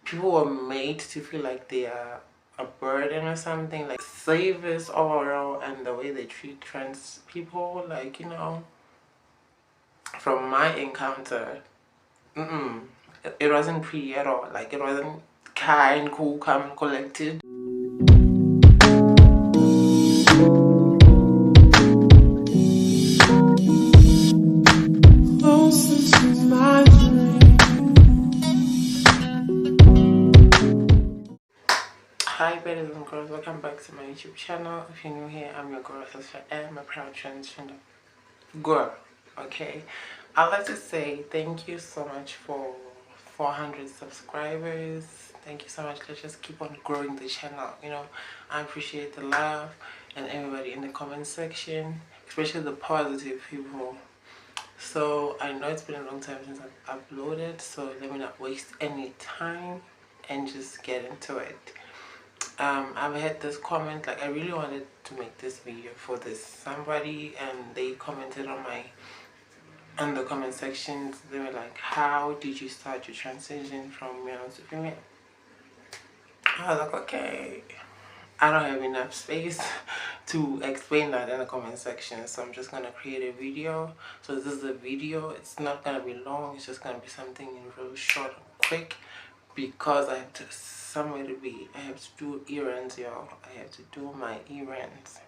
people were made to feel like they are a burden or something, like slavers overall, and the way they treat trans people, like, you know, from my encounter, it wasn't pretty at all. Like, it wasn't kind, cool, calm, and collected. Hi ladies and girls, welcome back to my YouTube channel. If you're new here, I'm your girl sister and I'm a proud transgender girl. Okay, I'd like to say thank you so much for 400 subscribers. Thank you so much. Let's just keep on growing the channel. You know, I appreciate the love and everybody in the comment section, especially the positive people. So I know it's been a long time since I've uploaded, so let me not waste any time and just get into it. I've had this comment, like I really wanted to make this video for this somebody, and they commented on the comment sections. They were like, how did you start your transition from male to female? I was like, okay, I don't have enough space to explain that in the comment section, so I'm just gonna create a video. So this is a video, it's not gonna be long, it's just gonna be something real short and quick, because I have to somewhere to be. I have to do errands, y'all. I have to do my errands.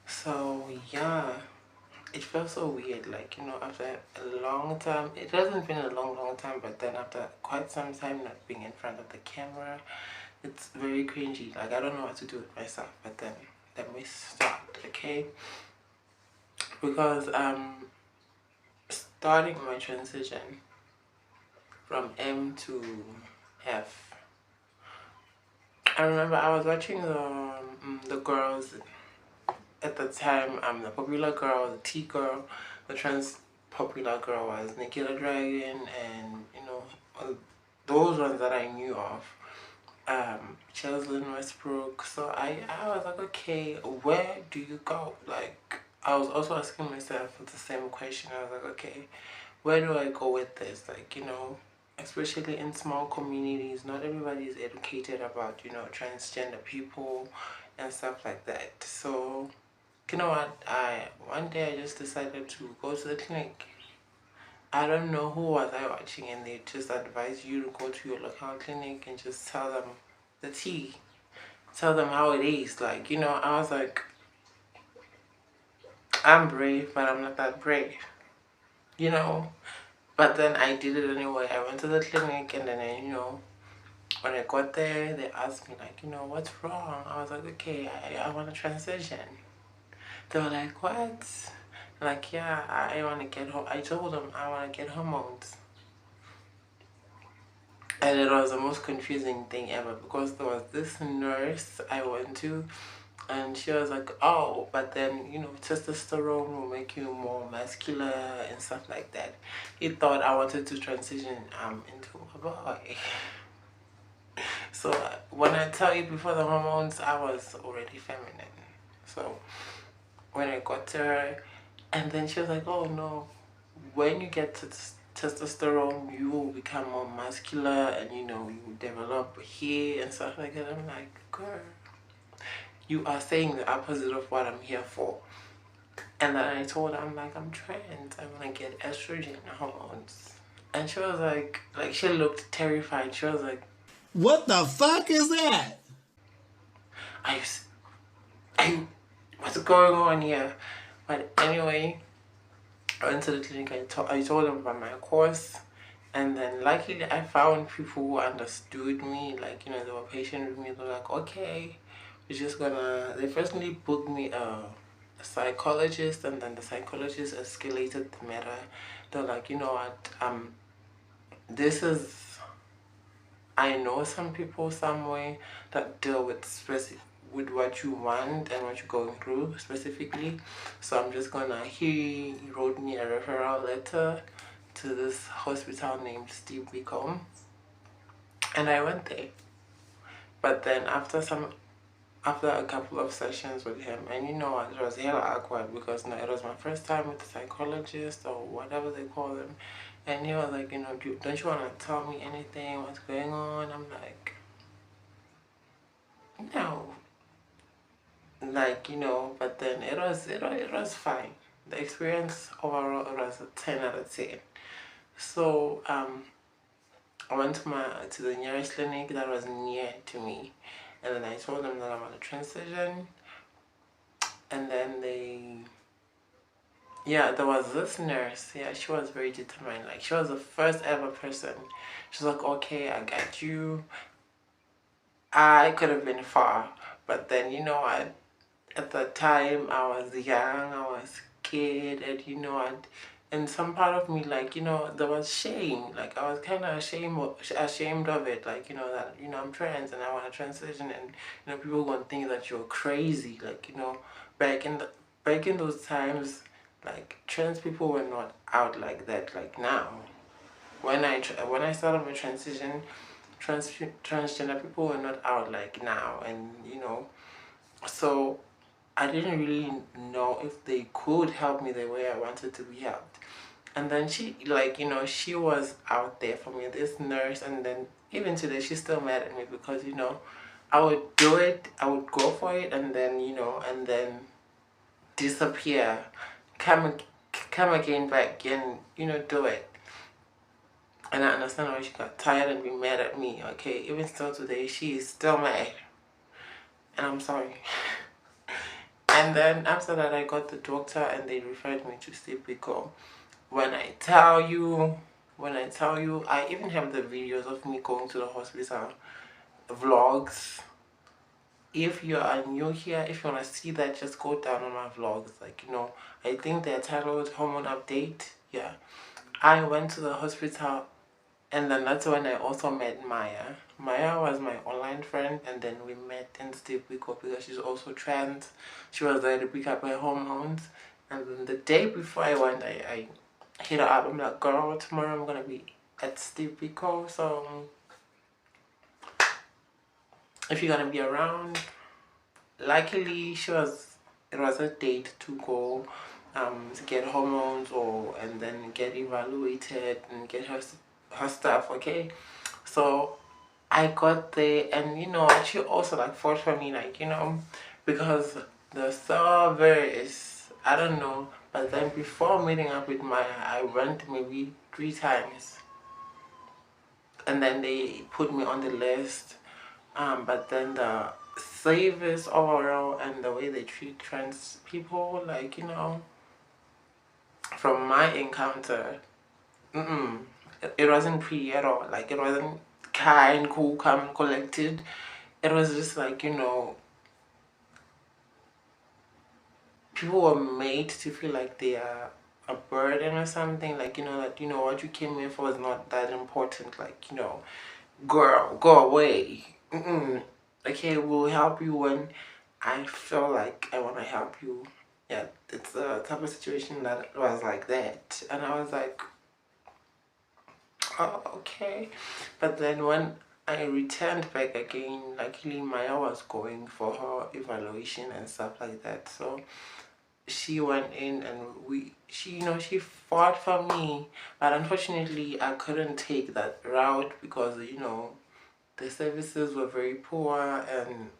So yeah, it felt so weird, like, you know, after a long time. It hasn't been a long time, but then after quite some time not being in front of the camera, it's very cringy. Like, I don't know what to do with myself. But then let me start, okay? Because starting my transition from M to F, I remember I was watching the girls at the time. The popular girl, the T girl, the trans popular girl was Nikita Dragon, and you know, those ones that I knew of. Chelsea Westbrook. So I was like, okay, where do you go? Like, I was also asking myself the same question. I was like, okay, where do I go with this? Like, you know, especially in small communities, not everybody is educated about, you know, transgender people and stuff like that. So, you know what, one day I just decided to go to the clinic. I don't know who was I watching, and they just advise you to go to your local clinic and just tell them the tea. Tell them how it is. Like, you know, I was like, I'm brave, but I'm not that brave. You know? But then I did it anyway. I went to the clinic, and then, you know, when I got there, they asked me, like, you know, what's wrong? I was like, okay, I want to transition. They were like, what? Like, yeah, I want to get home. I told them I want to get hormones. And it was the most confusing thing ever, because there was this nurse I went to, and she was like, oh, but then, you know, testosterone will make you more muscular and stuff like that. He thought I wanted to transition into a boy. So when I tell you, before the hormones, I was already feminine. So when I got to her, and then she was like, oh no, when you get to testosterone, you will become more muscular, and you know, you develop hair and stuff like that. I'm like, girl, you are saying the opposite of what I'm here for. And then I told her, I'm like, I'm trans, I want to get estrogen hormones. And she was like she looked terrified. She was like, what the fuck is that? What's going on here? But anyway, I went to the clinic. I told them about my course, and then luckily I found people who understood me. Like, you know, they were patient with me. They were like, okay, we're just gonna. They firstly booked me a psychologist, and then the psychologist escalated the matter. They're like, you know what, this is, I know some people somewhere that deal with what you want and what you're going through specifically. So I'm just gonna, he wrote me a referral letter to this hospital named Steve Bicom, and I went there. But then after a couple of sessions with him, and you know what, it was hella awkward, because now it was my first time with the psychologist, or whatever they call them, And he was like, don't you want to tell me anything, what's going on? I'm like, no, like, but then it was fine. The experience overall, it was a 10 out of 10. So I went to the nearest clinic that was near to me, and then I told them that I'm on a transition, and then there was this nurse. Yeah, she was very determined. Like, she was the first ever person. She's like, okay, I got you. I could have been far, but then at the time I was young, I was scared, and and some part of me, like, there was shame. Like, I was kind of ashamed of it, like, that I'm trans and I want to transition, and people gonna think that you're crazy, like, back in the back in those times, like, trans people were not out like that, like now. When I started my transition, transgender people were not out like now, and so I didn't really know if they could help me the way I wanted to be helped. And then she, like, she was out there for me, this nurse, and then even today she's still mad at me because I would do it, I would go for it, and then and then disappear, come come again back and do it. And I understand why she got tired and be mad at me. Okay, even still today, she is still mad, and I'm sorry. And then after that, I got the doctor and they referred me to Stipico. When I tell you, I even have the videos of me going to the hospital, vlogs. If you are new here, if you want to see that, just go down on my vlogs. Like, I think they're titled Hormone Update. Yeah. I went to the hospital, and then that's when I also met Maya. Maya was my online friend, and then we met in Stipico because she's also trans. She was there to pick up her hormones. And then the day before I went, I hit her up. I'm like, girl, tomorrow I'm gonna be at Steve Pico, so if you're gonna be around. Luckily, it was a date to go to get hormones and then get evaluated and get her stuff. Okay, so I got there, and she also like fought for me, like, because the server is, I don't know, but then before meeting up with Maya, I went maybe 3 times, and then they put me on the list. But then the service overall and the way they treat trans people, like, from my encounter, it wasn't pretty at all. Like, it wasn't kind, cool, calm, and collected. It was just like, people were made to feel like they are a burden or something. Like, that, what you came here for is not that important. Like, girl, go away. Okay, we'll help you when I feel like I want to help you. Yeah, it's a type of situation that was like that. And I was like, oh, okay. But then when I returned back again, luckily Maya was going for her evaluation and stuff like that. So she went in, and she fought for me. But unfortunately, I couldn't take that route because, the services were very poor, and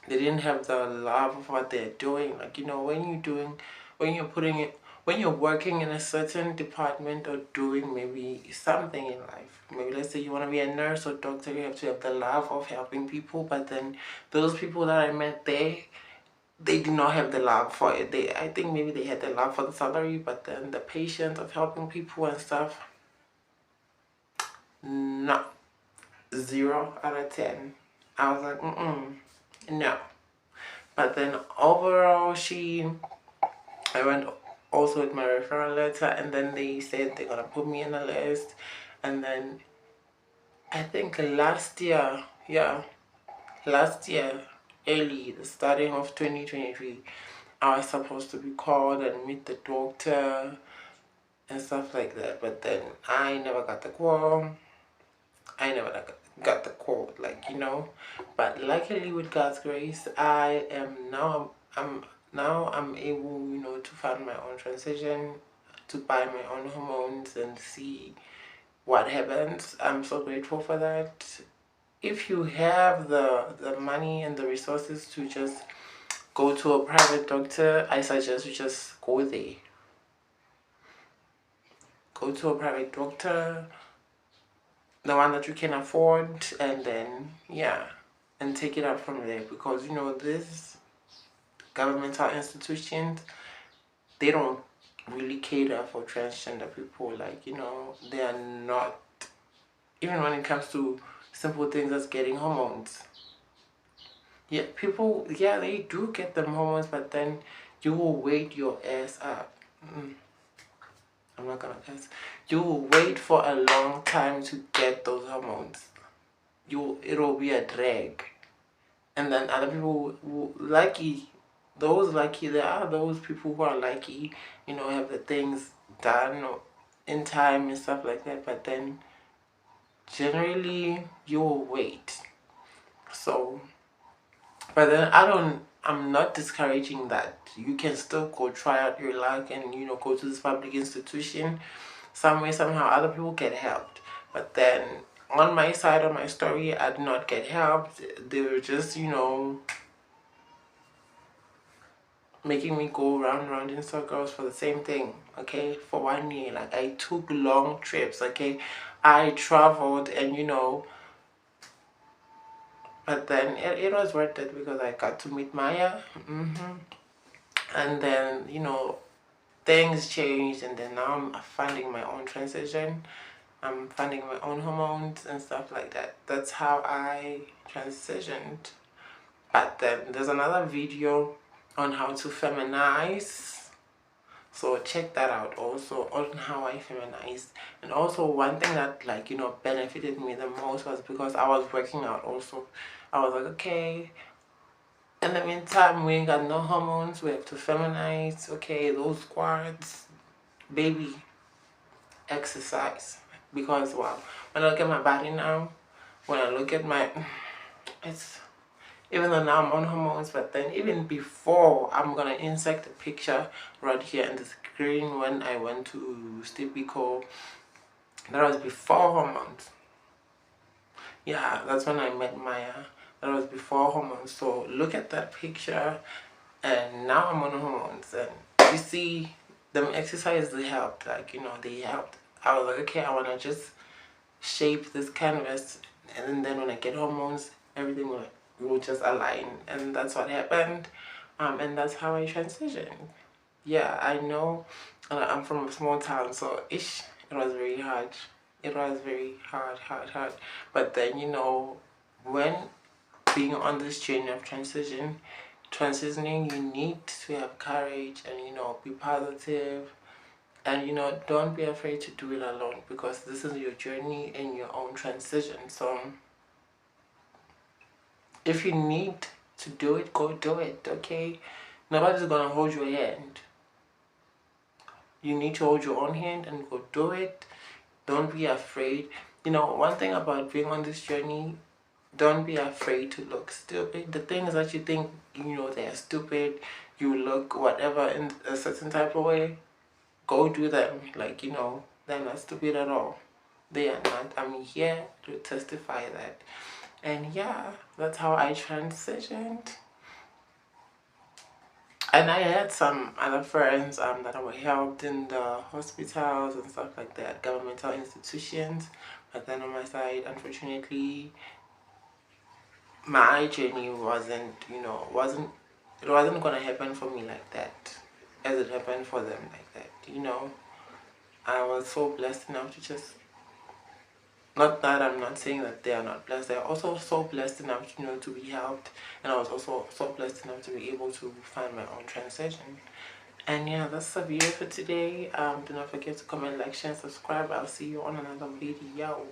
they didn't have the love of what they're doing. Like, when you're working in a certain department or doing maybe something in life, maybe let's say you want to be a nurse or doctor, you have to have the love of helping people. But then those people that I met there, they did not have the love for it. I think maybe they had the love for the salary, but then the patience of helping people and stuff, no. 0 out of 10. I was like, no. But then overall, I went also with my referral letter, and then they said they're gonna put me in a list. And then I think last year, early, the starting of 2023, I was supposed to be called and meet the doctor and stuff like that. But then I never got the call. I never got the call, like, But luckily, with God's grace, I am now, I'm able, to fund my own transition to buy my own hormones and see what happens. I'm so grateful for that. If you have the money and the resources to just go to a private doctor, I suggest you just go there. Go to a private doctor, the one that you can afford, and then yeah, and take it up from there, because you know these governmental institutions, they don't really cater for transgender people. Like, you know, they are not, even when it comes to simple things as getting hormones. Yeah, people, yeah, they do get them hormones, but then you will wait your ass up. I'm not gonna guess. You will wait for a long time to get those hormones. It'll be a drag. And then other people who lucky, those lucky, there are those people who are lucky, you know, have the things done in time and stuff like that, but then generally you will wait. So, but then I'm not discouraging that. You can still go try out your luck and, you know, go to this public institution. Some way, somehow, other people get helped. But then on my side of my story, I did not get helped. They were just, you know, making me go round and round in circles for the same thing, okay, for 1 year. Like, I took long trips, okay, I traveled, and you know, but then it was worth it because I got to meet Maya. And then, you know, things changed, and then now I'm funding my own transition. I'm funding my own hormones and stuff like that. That's how I transitioned. But then there's another video on how to feminize, so check that out also, on how I feminized. And also one thing that, like, you know, benefited me the most was because I was working out also. I was like, okay, in the meantime, we ain't got no hormones, we have to feminize. Okay, those squats, baby, exercise. Because wow, when I look at my body now, when I look at my, it's, even though now I'm on hormones, but then even before, I'm gonna insert a picture right here in the screen when I went to Stevie Cole. That was before hormones. Yeah, that's when I met Maya. That was before hormones. So look at that picture, and now I'm on hormones, and you see them exercises, they helped. Like, you know, they helped. I was like, okay, I wanna just shape this canvas, and then when I get hormones, everything will just align, and that's what happened. And that's how I transitioned. Yeah, I know, I'm from a small town, so it was very hard. It was very hard. But then, you know, when being on this journey of transitioning, you need to have courage and, you know, be positive. And, you know, don't be afraid to do it alone, because this is your journey and your own transition. So if you need to do it, go do it, okay? Nobody's gonna hold your hand. You need to hold your own hand and go do it. Don't be afraid. You know, one thing about being on this journey, don't be afraid to look stupid. The things that you think, you know, they're stupid, you look whatever in a certain type of way, go do them. Like, you know, they're not stupid at all. They are not. I'm here to testify that. And yeah, that's how I transitioned. And I had some other friends that were helped in the hospitals and stuff like that, governmental institutions. But then on my side, unfortunately, my journey wasn't, you know, it wasn't gonna happen for me like that, as it happened for them like that, you know. I was so blessed enough to just, not that I'm not saying that they are not blessed, they're also so blessed enough, you know, to be helped. And I was also so blessed enough to be able to find my own transition. And yeah, that's the video for today. Do not forget to comment, like, share, and subscribe. I'll see you on another video.